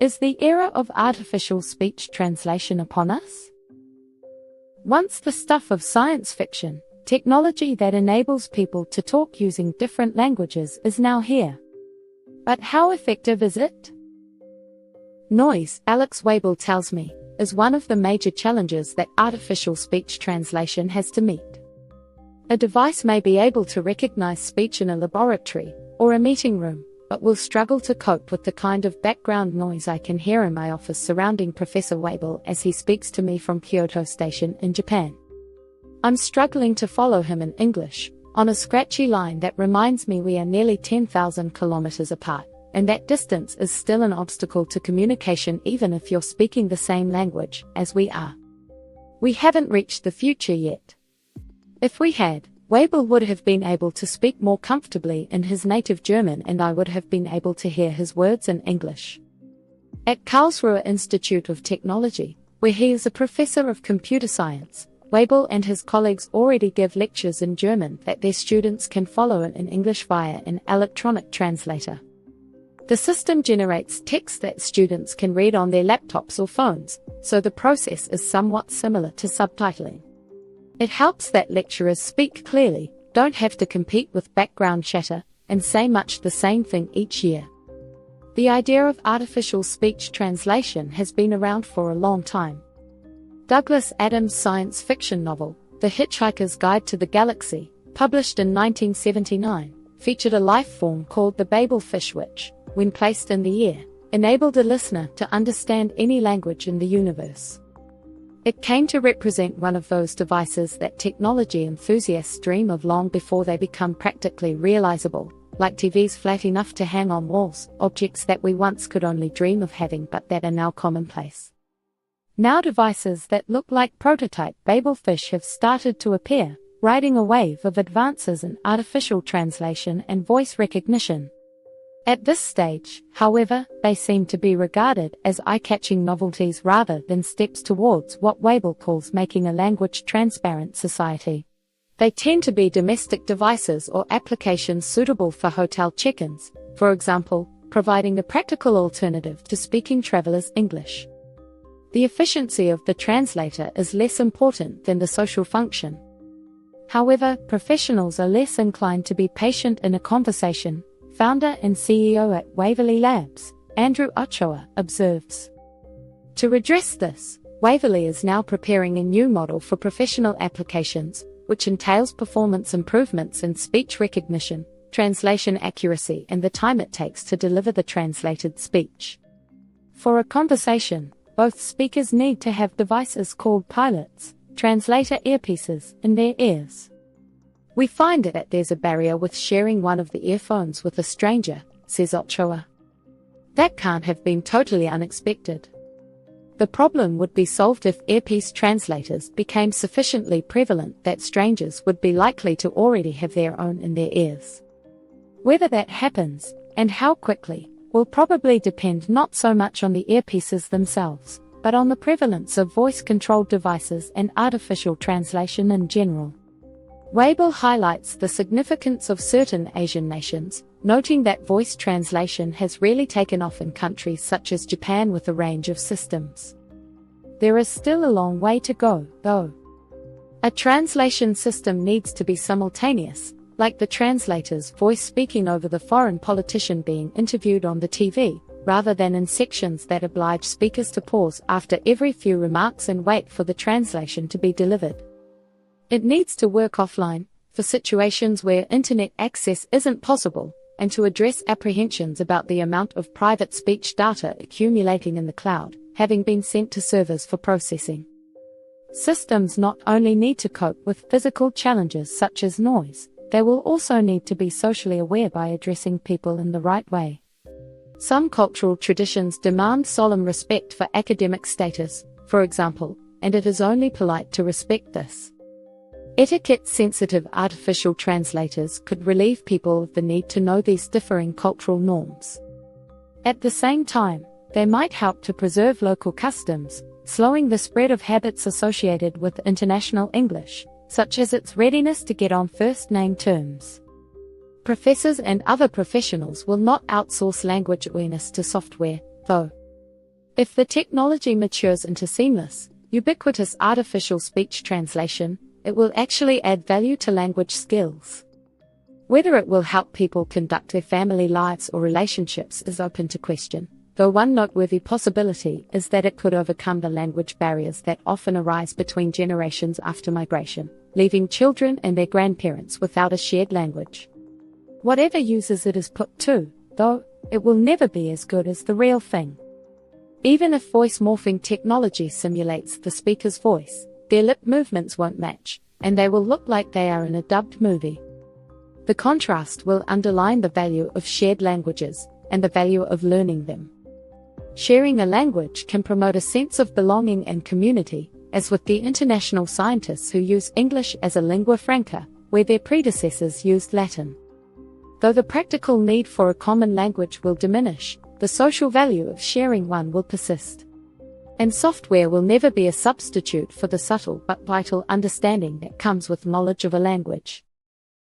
Is the era of artificial speech translation upon us? Once the stuff of science fiction, technology that enables people to talk using different languages is now here. But how effective is it? Noise, Alex Wabel tells me, is one of the major challenges that artificial speech translation has to meet. A device may be able to recognize speech in a laboratory or a meeting room, but will struggle to cope with the kind of background noise I can hear in my office surrounding Professor Wabel as he speaks to me from Kyoto Station in Japan. I'm struggling to follow him in English, on a scratchy line that reminds me we are nearly 10,000 kilometers apart, and that distance is still an obstacle to communication even if you're speaking the same language as we are. We haven't reached the future yet. If we had, Wabel would have been able to speak more comfortably in his native German and I would have been able to hear his words in English. At Karlsruhe Institute of Technology, where he is a professor of computer science, Wabel and his colleagues already give lectures in German that their students can follow in English via an electronic translator. The system generates text that students can read on their laptops or phones, so the process is somewhat similar to subtitling. It helps that lecturers speak clearly, don't have to compete with background chatter, and say much the same thing each year. The idea of artificial speech translation has been around for a long time. Douglas Adams' science fiction novel, The Hitchhiker's Guide to the Galaxy, published in 1979, featured a life form called the Babel fish which, when placed in the air, enabled a listener to understand any language in the universe. It came to represent one of those devices that technology enthusiasts dream of long before they become practically realizable, like TVs flat enough to hang on walls, objects that we once could only dream of having but that are now commonplace. Now devices that look like prototype Babel fish have started to appear, riding a wave of advances in artificial translation and voice recognition. At this stage, however, they seem to be regarded as eye-catching novelties rather than steps towards what Wabel calls making a language transparent society. They tend to be domestic devices or applications suitable for hotel check-ins, for example, providing a practical alternative to speaking travelers English. The efficiency of the translator is less important than the social function. However, professionals are less inclined to be patient in a conversation. Founder and CEO at Waverly Labs, Andrew Ochoa, observes. To redress this, Waverly is now preparing a new model for professional applications, which entails performance improvements in speech recognition, translation accuracy and the time it takes to deliver the translated speech. For a conversation, both speakers need to have devices called pilots, translator earpieces, in their ears. We find that there's a barrier with sharing one of the earphones with a stranger, says Ochoa. That can't have been totally unexpected. The problem would be solved if earpiece translators became sufficiently prevalent that strangers would be likely to already have their own in their ears. Whether that happens, and how quickly, will probably depend not so much on the earpieces themselves, but on the prevalence of voice-controlled devices and artificial translation in general. Wabel highlights the significance of certain Asian nations, noting that voice translation has really taken off in countries such as Japan with a range of systems. There is still a long way to go, though. A translation system needs to be simultaneous, like the translator's voice speaking over the foreign politician being interviewed on the TV, rather than in sections that oblige speakers to pause after every few remarks and wait for the translation to be delivered. It needs to work offline, for situations where internet access isn't possible, and to address apprehensions about the amount of private speech data accumulating in the cloud, having been sent to servers for processing. Systems not only need to cope with physical challenges such as noise, they will also need to be socially aware by addressing people in the right way. Some cultural traditions demand solemn respect for academic status, for example, and it is only polite to respect this. Etiquette-sensitive artificial translators could relieve people of the need to know these differing cultural norms. At the same time, they might help to preserve local customs, slowing the spread of habits associated with international English, such as its readiness to get on first-name terms. Professors and other professionals will not outsource language awareness to software, though. If the technology matures into seamless, ubiquitous artificial speech translation, it will actually add value to language skills. Whether it will help people conduct their family lives or relationships is open to question, though one noteworthy possibility is that it could overcome the language barriers that often arise between generations after migration, leaving children and their grandparents without a shared language. Whatever uses it is put to, though, it will never be as good as the real thing. Even if voice morphing technology simulates the speaker's voice, their lip movements won't match, and they will look like they are in a dubbed movie. The contrast will underline the value of shared languages, and the value of learning them. Sharing a language can promote a sense of belonging and community, as with the international scientists who use English as a lingua franca, where their predecessors used Latin. Though the practical need for a common language will diminish, the social value of sharing one will persist. And software will never be a substitute for the subtle but vital understanding that comes with knowledge of a language.